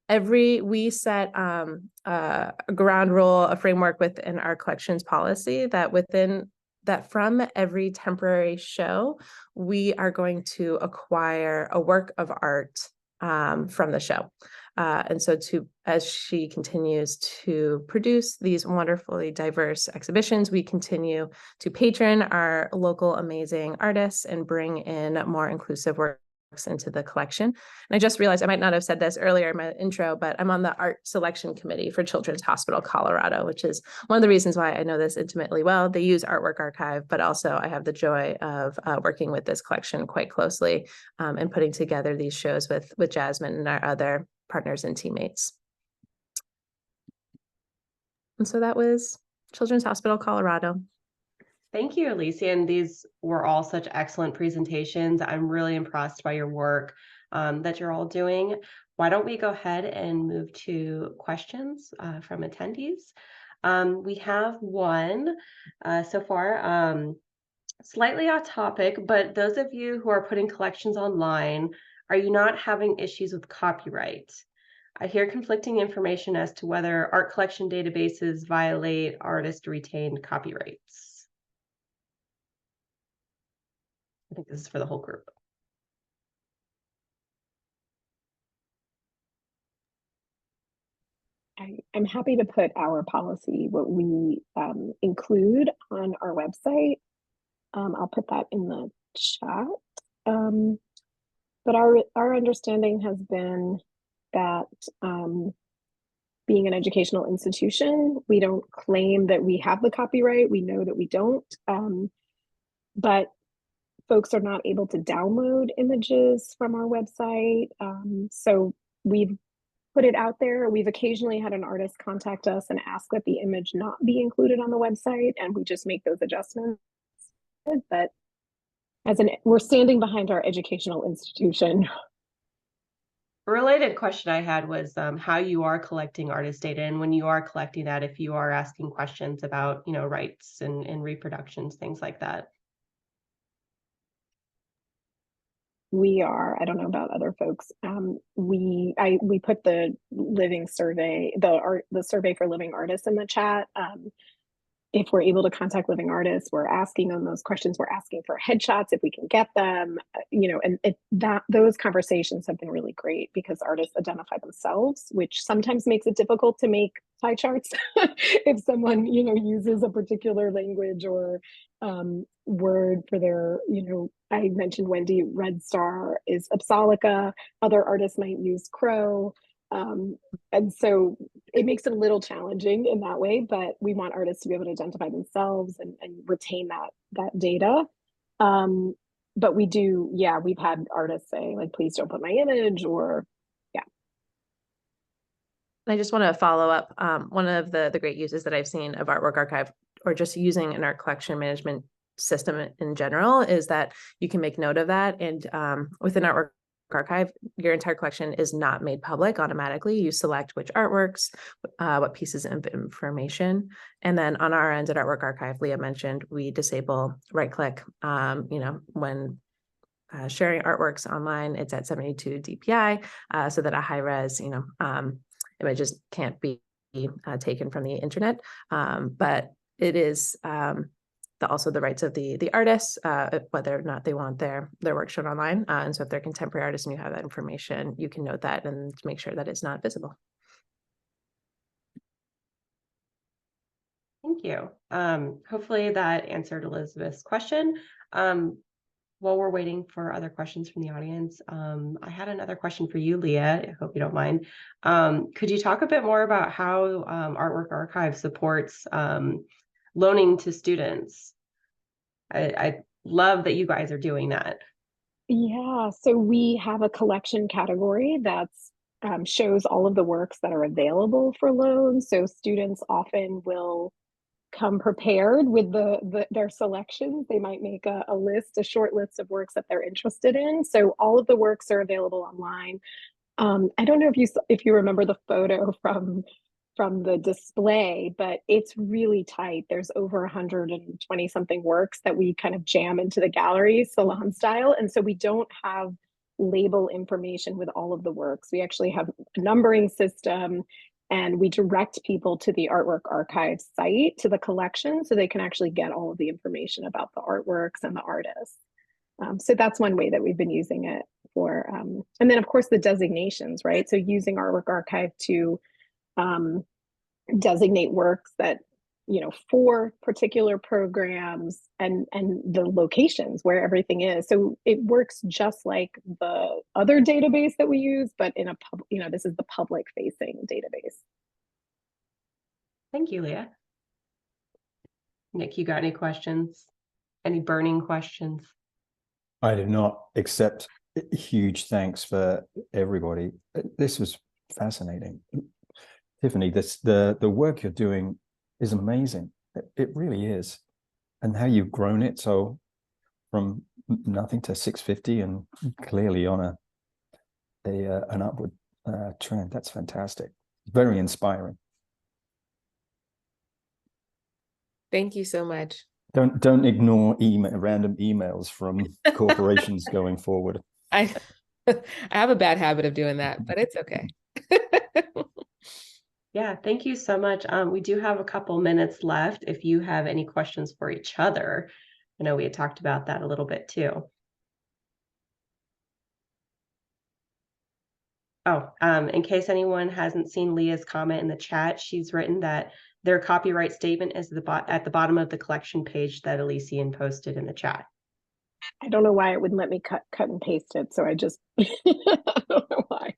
We set a ground rule, a framework within our collections policy that from every temporary show, we are going to acquire a work of art from the show. And so as she continues to produce these wonderfully diverse exhibitions, we continue to patron our local amazing artists and bring in more inclusive works into the collection. And I just realized I might not have said this earlier in my intro, but I'm on the art selection committee for Children's Hospital Colorado, which is one of the reasons why I know this intimately well. They use Artwork Archive, but also I have the joy of working with this collection quite closely and putting together these shows with Jasmine and our other partners and teammates. And so that was Children's Hospital Colorado. Thank you, Alicia. And these were all such excellent presentations. I'm really impressed by your work that you're all doing. Why don't we go ahead and move to questions from attendees? We have one so far, slightly off topic, but those of you who are putting collections online, are you not having issues with copyright? I hear conflicting information as to whether art collection databases violate artist retained copyrights. I think this is for the whole group. I'm happy to put our policy, what we include on our website. I'll put that in the chat. But our understanding has been that being an educational institution, we don't claim that we have the copyright. We know that we don't, but folks are not able to download images from our website. So we've put it out there. We've occasionally had an artist contact us and ask that the image not be included on the website, and we just make those adjustments. But we're standing behind our educational institution. A related question I had was how you are collecting artist data, and when you are collecting that, if you are asking questions about, rights and reproductions, things like that. We are, I don't know about other folks. We put the living survey, the survey for living artists in the chat. If we're able to contact living artists, we're asking them those questions. We're asking for headshots if we can get them, and those conversations have been really great because artists identify themselves, which sometimes makes it difficult to make pie charts if someone, uses a particular language or word for their, I mentioned Wendy Red Star is Apsalica. Other artists might use Crow. And so it makes it a little challenging in that way, but we want artists to be able to identify themselves and retain that data. But we do, we've had artists say, like, please don't put my image, or I just want to follow up. One of the great uses that I've seen of Artwork Archive, or just using an art collection management system in general, is that you can make note of that. And within Artwork Archive, your entire collection is not made public automatically. You select which artworks, what pieces of information. And then on our end at Artwork Archive, Leah mentioned, we disable right-click, when sharing artworks online, it's at 72 DPI, so that a high-res, images can't be taken from the internet. But it is also the rights of the artists, whether or not they want their work shown online. And so if they're contemporary artists and you have that information, you can note that and make sure that it's not visible. Thank you. Hopefully that answered Elizabeth's question. While we're waiting for other questions from the audience, I had another question for you, Leah. I hope you don't mind. Could you talk a bit more about how Artwork Archive supports loaning to students? I love that you guys are doing that. Yeah, so we have a collection category that's shows all of the works that are available for loan. So students often will come prepared with their selections. They might make a short list of works that they're interested in. So all of the works are available online. I don't know if you remember the photo from the display, but it's really tight. There's over 120 something works that we kind of jam into the gallery salon style. And so we don't have label information with all of the works. We actually have a numbering system, and we direct people to the Artwork Archive site, to the collection, so they can actually get all of the information about the artworks and the artists. So that's one way that we've been using it for. And then of course the designations, right? So using Artwork Archive to designate works that, for particular programs, and the locations where everything is. So it works just like the other database that we use, but in this is the public facing database. Thank you, Leah. Nick, you got any questions? Any burning questions? I do not, except huge thanks for everybody. This was fascinating. Tiffany, the work you're doing is amazing. It really is. And how you've grown it so from nothing to 650 and clearly on an upward trend. That's fantastic. Very inspiring. Thank you so much. Don't ignore random emails from corporations going forward. I have a bad habit of doing that, but it's okay. Yeah, thank you so much. We do have a couple minutes left if you have any questions for each other. I know we had talked about that a little bit too. In case anyone hasn't seen Leah's comment in the chat, she's written that their copyright statement is at the bottom of the collection page that Elysian posted in the chat. I don't know why it wouldn't let me cut and paste it, so I just I don't know why.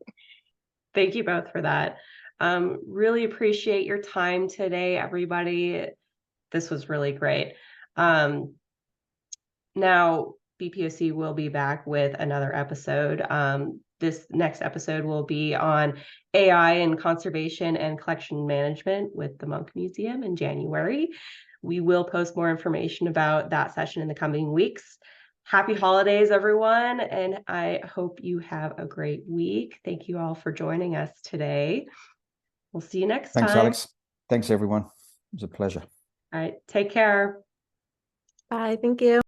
Thank you both for that. Really appreciate your time today, everybody. This was really great. Now, BPOC will be back with another episode. This next episode will be on AI and conservation and collection management with the Monk Museum in January. We will post more information about that session in the coming weeks. Happy holidays, everyone, and I hope you have a great week. Thank you all for joining us today. We'll see you next time. Thanks, Alex. Thanks, everyone. It was a pleasure. All right, take care. Bye. Thank you.